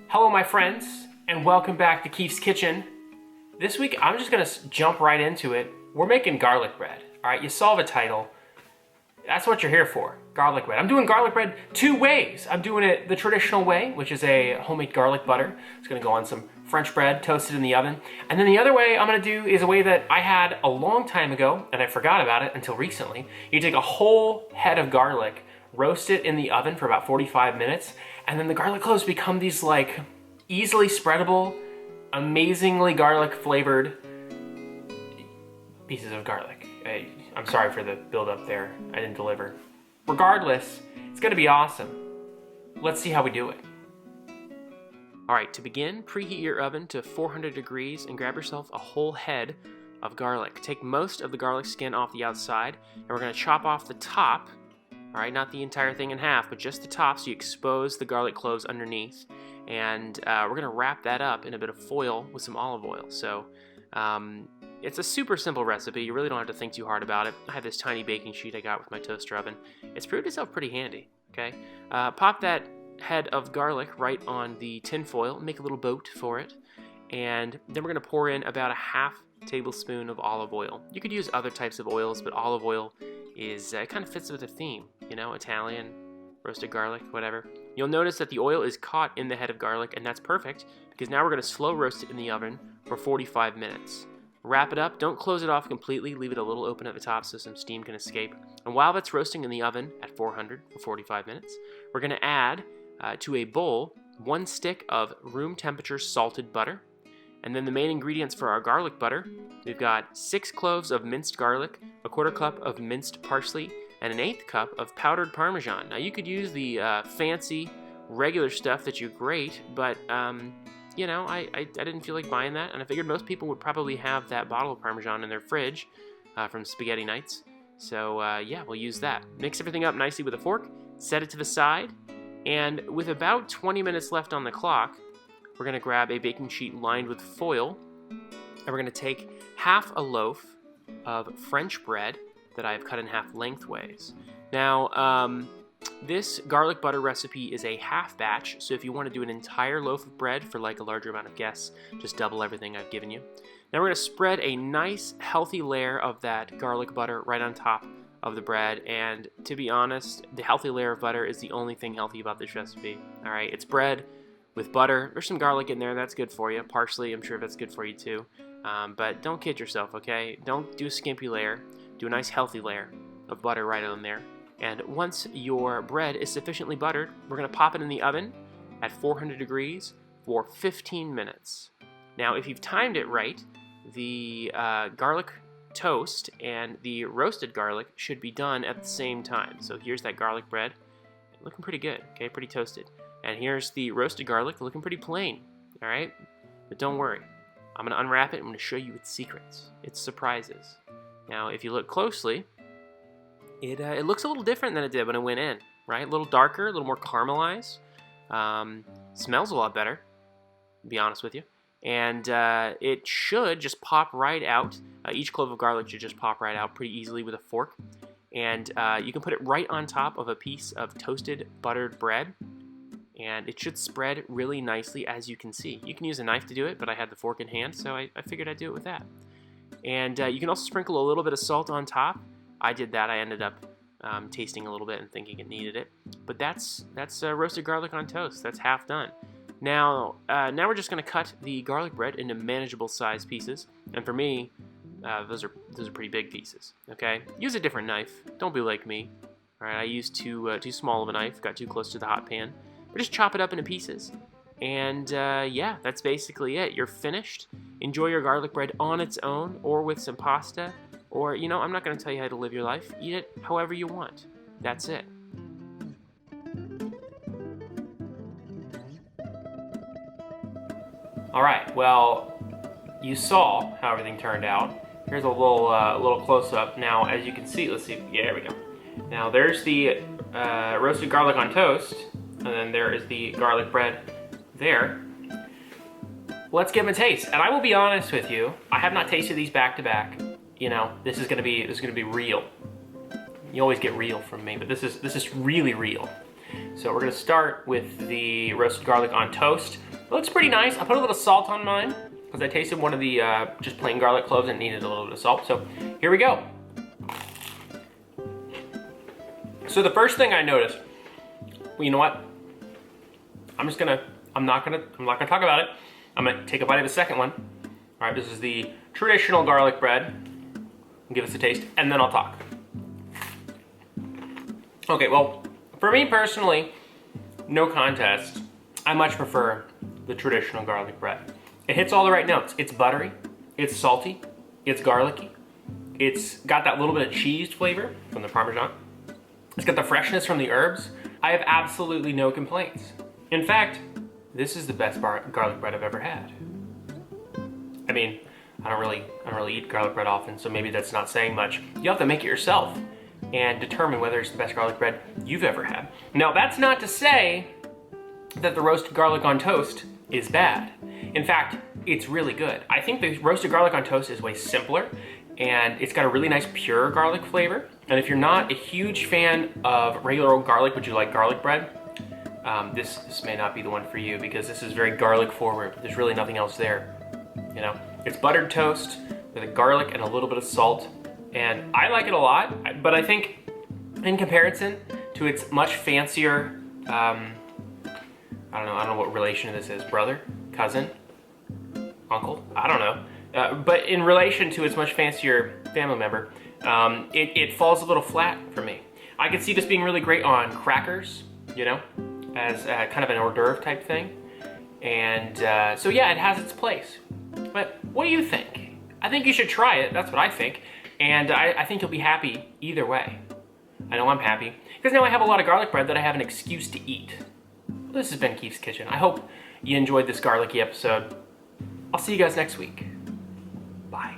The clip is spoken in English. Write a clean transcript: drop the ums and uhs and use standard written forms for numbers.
Hello my friends, and welcome back to Keith's Kitchen. This week I'm just gonna jump right into it. We're making garlic bread. Alright, you saw the title. That's what you're here for, garlic bread. I'm doing garlic bread two ways. I'm doing it the traditional way, which is a homemade garlic butter. It's gonna go on some French bread, toasted in the oven. And then the other way I'm gonna do is a way that I had a long time ago, and I forgot about it until recently. You take a whole head of garlic, roast it in the oven for about 45 minutes, and then the garlic cloves become these like easily spreadable, amazingly garlic flavored pieces of garlic. I'm sorry for the build up there, I didn't deliver. Regardless, it's gonna be awesome. Let's see how we do it. All right, to begin, preheat your oven to 400 degrees and grab yourself a whole head of garlic. Take most of the garlic skin off the outside, and we're gonna chop off the top. All right, not the entire thing in half, but just the top so you expose the garlic cloves underneath. And we're gonna wrap that up in a bit of foil with some olive oil. So it's a super simple recipe. You really don't have to think too hard about it. I have this tiny baking sheet I got with my toaster oven. It's proved itself pretty handy, okay? Pop that head of garlic right on the tin foil, make a little boat for it. And then we're gonna pour in about a half tablespoon of olive oil. You could use other types of oils, but olive oil is, it kind of fits with the theme, you know, Italian, roasted garlic, whatever. You'll notice that the oil is caught in the head of garlic, and that's perfect because now we're gonna slow roast it in the oven for 45 minutes. Wrap it up, don't close it off completely, leave it a little open at the top so some steam can escape. And while that's roasting in the oven at 400 for 45 minutes, we're gonna add to a bowl 1 stick of room temperature salted butter. And then the main ingredients for our garlic butter, we've got 6 cloves of minced garlic, a 1/4 cup of minced parsley, and an 1/8 cup of powdered Parmesan. Now you could use the fancy regular stuff that you grate, but you know, I didn't feel like buying that, and I figured most people would probably have that bottle of Parmesan in their fridge from spaghetti nights. So yeah, we'll use that. Mix everything up nicely with a fork, set it to the side, and with about 20 minutes left on the clock, we're gonna grab a baking sheet lined with foil, and we're gonna take half a loaf of French bread that I've cut in half lengthways. Now, this garlic butter recipe is a half batch, so if you want to do an entire loaf of bread for like a larger amount of guests, just double everything I've given you. Now we're gonna spread a nice, healthy layer of that garlic butter right on top of the bread, and to be honest, the healthy layer of butter is the only thing healthy about this recipe. All right, it's bread with butter. There's some garlic in there, that's good for you. Parsley, I'm sure that's good for you too. But don't kid yourself, okay? Don't do a skimpy layer. Do a nice healthy layer of butter right on there. And once your bread is sufficiently buttered, we're gonna pop it in the oven at 400 degrees for 15 minutes. Now, if you've timed it right, the garlic toast and the roasted garlic should be done at the same time. So here's that garlic bread, looking pretty good, okay, pretty toasted. And here's the roasted garlic, looking pretty plain, all right? But don't worry, I'm gonna unwrap it, I'm gonna show you its secrets, its surprises. Now, if you look closely, it looks a little different than it did when it went in, right? A little darker, a little more caramelized. Smells a lot better, to be honest with you. And it should just pop right out. Each clove of garlic should just pop right out pretty easily with a fork. And you can put it right on top of a piece of toasted buttered bread. And it should spread really nicely, as you can see. You can use a knife to do it, but I had the fork in hand, so I figured I'd do it with that. And you can also sprinkle a little bit of salt on top. I did that. I ended up tasting a little bit and thinking it needed it. But that's roasted garlic on toast. That's half done. Now we're just going to cut the garlic bread into manageable size pieces. And for me, those are pretty big pieces. Okay, use a different knife. Don't be like me. All right, I used too small of a knife. Got too close to the hot pan. But just chop it up into pieces. And yeah, that's basically it. You're finished. Enjoy your garlic bread on its own or with some pasta. Or, you know, I'm not going to tell you how to live your life. Eat it however you want. That's it. All right, well, you saw how everything turned out. Here's a little close-up. Now, as you can see, let's see. Yeah, there we go. Now, there's the roasted garlic on toast. And then there is the garlic bread there. Let's give them a taste. And I will be honest with you, I have not tasted these back to back. You know, this is gonna be real. You always get real from me, but this is really real. So we're gonna start with the roasted garlic on toast. It looks pretty nice. I put a little salt on mine because I tasted one of the just plain garlic cloves and needed a little bit of salt. So here we go. So the first thing I noticed, well, you know what? I'm not gonna talk about it. I'm gonna take a bite of the second one. All right, this is the traditional garlic bread. Give us a taste, and then I'll talk. Okay, well, for me personally, no contest. I much prefer the traditional garlic bread. It hits all the right notes. It's buttery, it's salty, it's garlicky. It's got that little bit of cheese flavor from the Parmesan. It's got the freshness from the herbs. I have absolutely no complaints. In fact, this is the best garlic bread I've ever had. I mean, I don't really eat garlic bread often, so maybe that's not saying much. You have to make it yourself and determine whether it's the best garlic bread you've ever had. Now, that's not to say that the roasted garlic on toast is bad. In fact, it's really good. I think the roasted garlic on toast is way simpler, and it's got a really nice pure garlic flavor. And if you're not a huge fan of regular old garlic, but you like garlic bread, this may not be the one for you, because this is very garlic forward. There's really nothing else there. You know, it's buttered toast with a garlic and a little bit of salt, and I like it a lot. But I think, in comparison to its much fancier, I don't know what relation this is, brother, cousin, uncle, I don't know. But in relation to its much fancier family member, it falls a little flat for me. I could see this being really great on crackers, you know, as kind of an hors d'oeuvre type thing. And so yeah, it has its place. But what do you think? I think you should try it, that's what I think. And I think you'll be happy either way. I know I'm happy, because now I have a lot of garlic bread that I have an excuse to eat. Well, this has been Keith's Kitchen. I hope you enjoyed this garlicky episode. I'll see you guys next week. Bye.